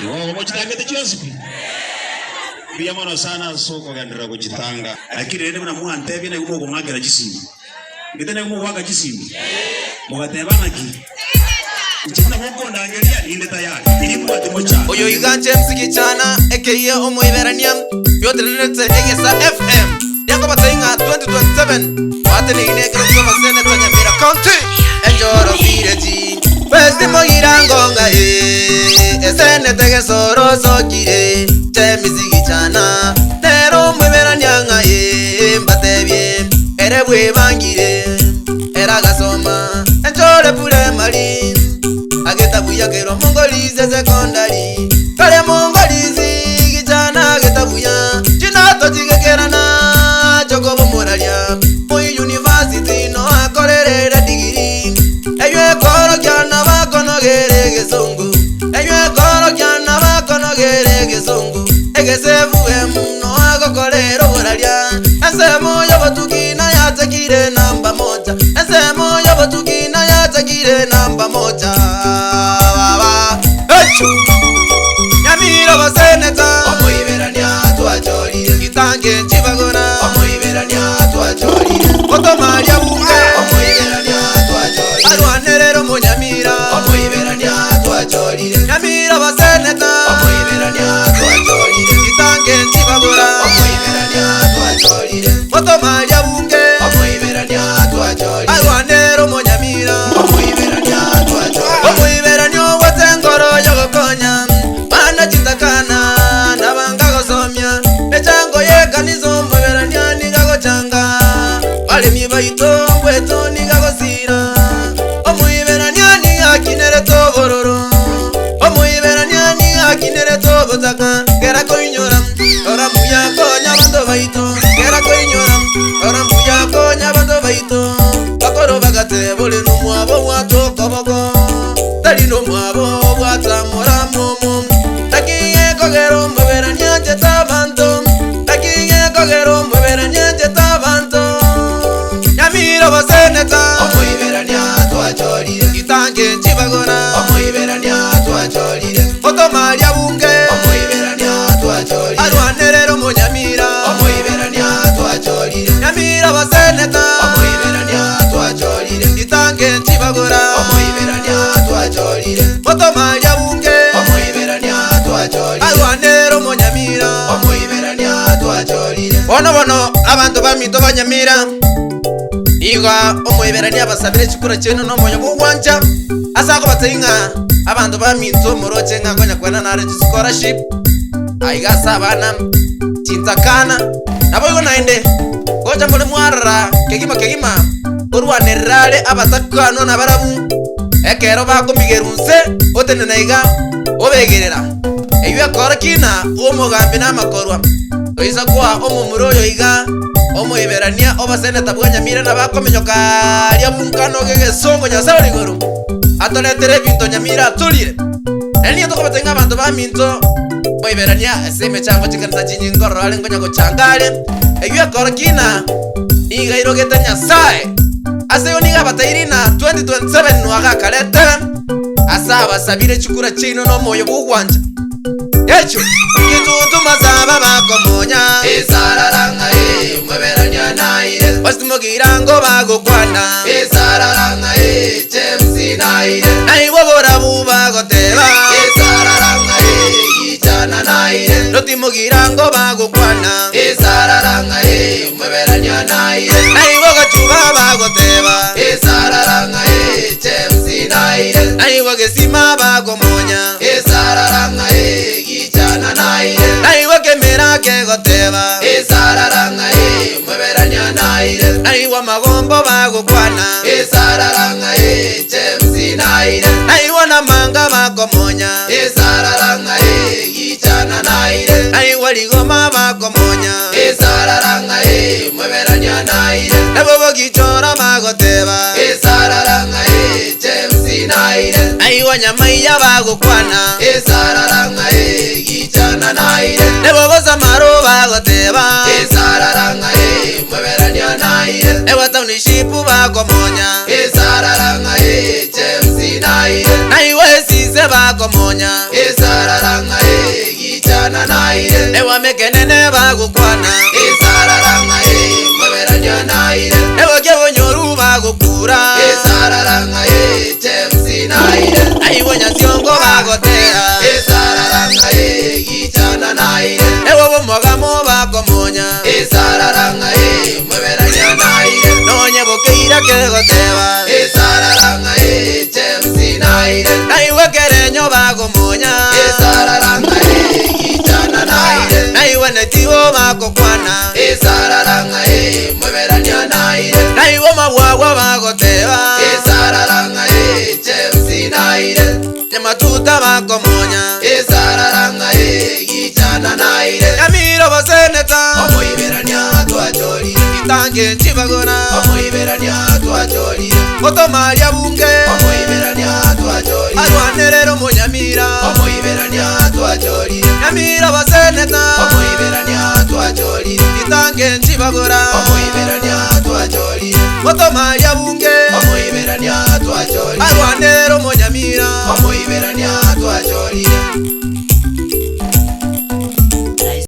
Iwo mochitanga techiosipi. Pia mono sana soko gandira kuchitanga. Lakini nende mna muante bine kumo kungagira chisindi. Ngitene kumo waka chisindi. Mugatebana ki. China moko ndangeria inde tayari. Ilikuwa timocha. Oyo iganje msikichana aka omoiberania. Yotelete egesa FM. Yango batayinga 2027. Watene inegro kama seneta Nyamira County. Enjoro vireji. Westi mogirangonga seneta gesoro sokire. Misikichana. Nero mwiberania nga mbatebye. Erebwe bangire. Eragasoma. Enjore pure mali. Ageta buya kero mongolize secondary. Kare mongolize gichana ageta buya. Chinato chigekerana chokobo moralia. Moi university no akorere degree. Eyo koro kyana bakonogere gesongo. Eyo koro kyana bakonogere gesongo. Egesevu no agokorero moralia. Asemo yobotukina yatakire namba moja. Asemo yobotukina yatakire namba moja. Nyamira baseneta omoiberania twachorire gitange chibagora omoiberania twachorire otomaria bunge omoiberania twachorire arwanerero monyamira omoiberania twachorire nyamira baseneta omoiberania twachorire gitange chibagora omoiberania twachorire otomaria bunge omoiberania twachorire arwanerero monyamira omoiberania twachorire omoiberania watengoro yogokonya bana chitakana nabanga gosomya nechango yekanizo mweberania nigago changa bale mibaito weto nigago sira omuiberania ni akinere tobororo omuiberania ni akinere tobotaka gera koinyora ora muya konya bando baito gera koinyora ora muya konya bando baito bakoro bagate bole no mwabo wato koboko tali no mwabo bwata moramomo takiye kogero mweberania chetabanto takiye kogero mweberania chetabanto Nyamira baseneta omoiberania twachorire gitange chibagora omoiberania twachorire otomaria bunge omoiberania twachorire arwanerero monyamira omoiberania twachorire Nyamira baseneta omoiberania twachorire gitange chibagora omoiberania twachorire otomaria bunge omoiberania twachorire arwanero monyamira omoiberania twachorire bono abantu bamito banyamira iga omoiberania basabire chikura cheno no moyo bugwanja asako batayinga abantu bamito moroche nga konya kwena na scholarship aiga sabana chintakana nabo igo nainde koja mbole mwarara kegima urwanerare abatakano na barabu ekero bakomigerunse otene naiga obegerera eyo akora kina omugambi na makorwa oisa kwa omumuroyo iga omoiberania obaseneta bwanyamira na bakomenyoka ria bunkano gegesongo nyasabari goro atoletere binto Nyamira atulire eni tokobatenga abantu baminto oiberania eseme chango chikanta chinyingoro ale ngonya gochangale eyo akora kina iga irogeta nyasaye aseyo niga batairina 2027 nwaga kalete asaba sabire chikura chino no moyo bugwanja echo kitutu mazaba bakomonya esararanga mweberania naire basimogirango bagokwana esararanga James naire naibo borabu bagoteba esararanga gichana naire notimogirango bagokwana esararanga mweberania naire naibo gachuba bagoteba esararanga James naire naibo gesima bakomonya esararanga gichana naire naibo kemera kegoteba esararanga mweberania naire naibo magombo bagokwana esararanga James naire naibo namanga bakomonya esararanga gichana naire naibo ligoma bakomonya esararanga mweberania naire nabo gichora bagoteba esararanga James naire naibo nyamaiya bagokwana esararanga gichana naire nabo bozamaro bagoteba esararanga mweberania naire nabo taunishipu bakomonya esararanga James naire naibo bakomonya Esararanga gichana naire Ewa mekenene bagukwana Esararanga mweberania naire Ewa kewo nyoru bagukura Esararanga chemsi naire Aiwo nyasiongo bagotera Esararanga gichana naire Ewa bomogamo bakomonya Esararanga mweberania naire Nonye bokeira kegoteba Esararanga chemsi naire Naiwe kerenyo bakomonya Esararanga gichana naire Naiwe netiwo bakokwana Esararanga mweberania naire Naiwe mabwagwa bagoteba Esararanga chemsi naire Nyamatuta bakomonya Esararanga gichana naire Nyamiro baseneta Omoiberania twachori Itange nchibagona Omoiberania twachori Otomaria bunge Omoiberania twachori Arwanerero munyamira Omoiberania twachori Nyamiro baseneta Omoiberania twachori Itange nchibagora Omoiberania twachori Otomaria bunge Omoiberania twachori Arwanerero munyamira